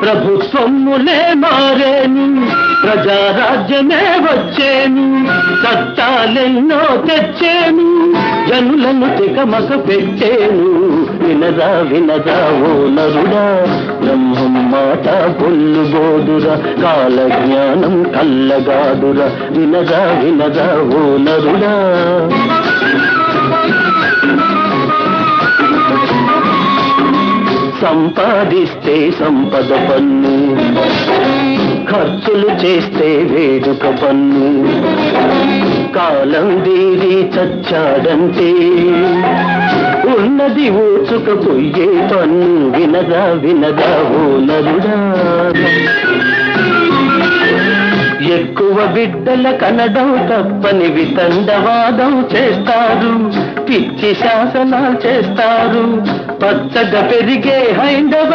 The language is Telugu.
ప్రభుత్వములే మారేను, ప్రజారాజ్యమే వచ్చేను, చట్టాలెన్నో తెచ్చేను, జనులను తికమక పెట్టేను. వినరా వినరా ఓ నరుడా, బ్రహ్మం మాట పొల్లుబోదురా, కాల జ్ఞానం కల్లగాదురా. వినరా వినరా ఓ నరుడా. సంపాదిస్తే సంపద పన్ను, ఖర్చులు చేస్తే వేడుక పన్ను, కాలం దీరి చచ్చాడంటే ఉన్నది ఊచుకపోయే పన్ను. వినదా వినదా ఓ నరుడా. ఎక్కువ బిడ్డల కనడం తప్పని వితండవాదం చేస్తారు, పిచ్చి శాసనాలు చేస్తారు, పచ్చగా పెరిగే హైందవ